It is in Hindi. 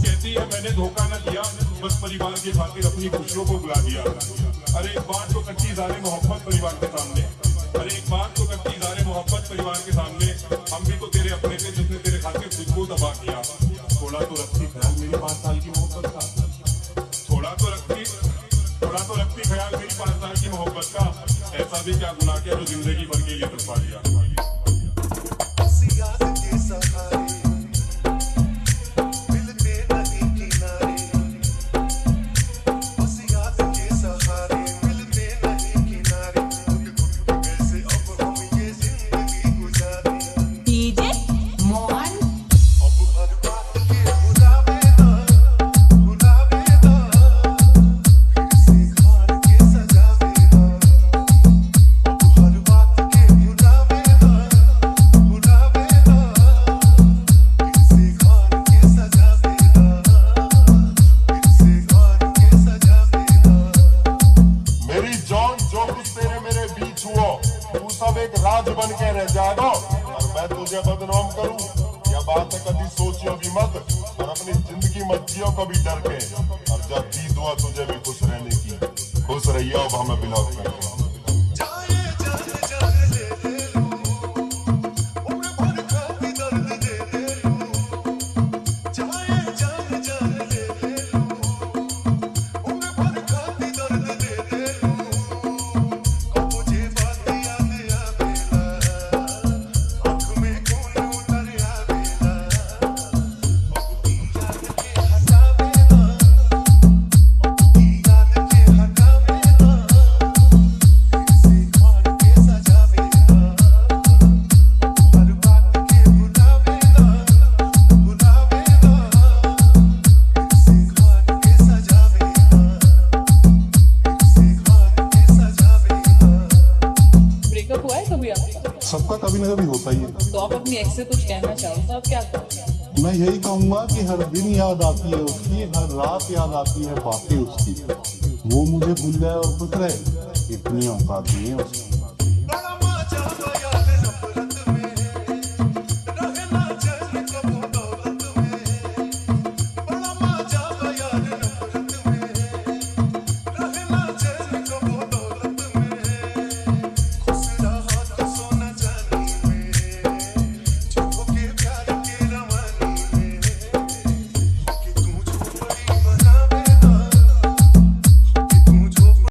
कहती है मैंने धोखा न दिया, बस परिवार की खातिर अपनी खुशियों को बुला दिया। अरे एक बात तो कच्ची ज़ारे मोहब्बत परिवार के सामने, अरे एक बात तो कच्ची ज़ारे मोहब्बत परिवार के सामने, हम भी तो तेरे अपने थे जिसने तेरे खातिर खुद को तबाह किया। थोड़ा तो रखती ख्याल मेरी 5 साल की मोहब्बत का, थोड़ा तो रखती ख्याल मेरी 5 साल की मोहब्बत का। ऐसा भी क्या गुनाह किया जो जिंदगी भर के लिए तड़पा दिया। तू सब एक राज बन के रह जाएगा और मैं तुझे बदनाम करूं। यह बात है कभी सोचियो भी मत और अपनी जिंदगी मत जियो कभी डर के। और जब दी दुआ तुझे भी खुश रहने की, खुश रहिए। अब हमें बिलॉक करके सबका कभी ना कभी होता ही है। तो आप अपनी एक्स से कुछ कहना चाहो तो आप क्या कहोगे? मैं यही कहूँगा कि हर दिन याद आती है उसकी, हर रात याद आती है बातें उसकी। वो मुझे भूल जाए और खुश रहे, इतनी औकात नहीं है उसकी।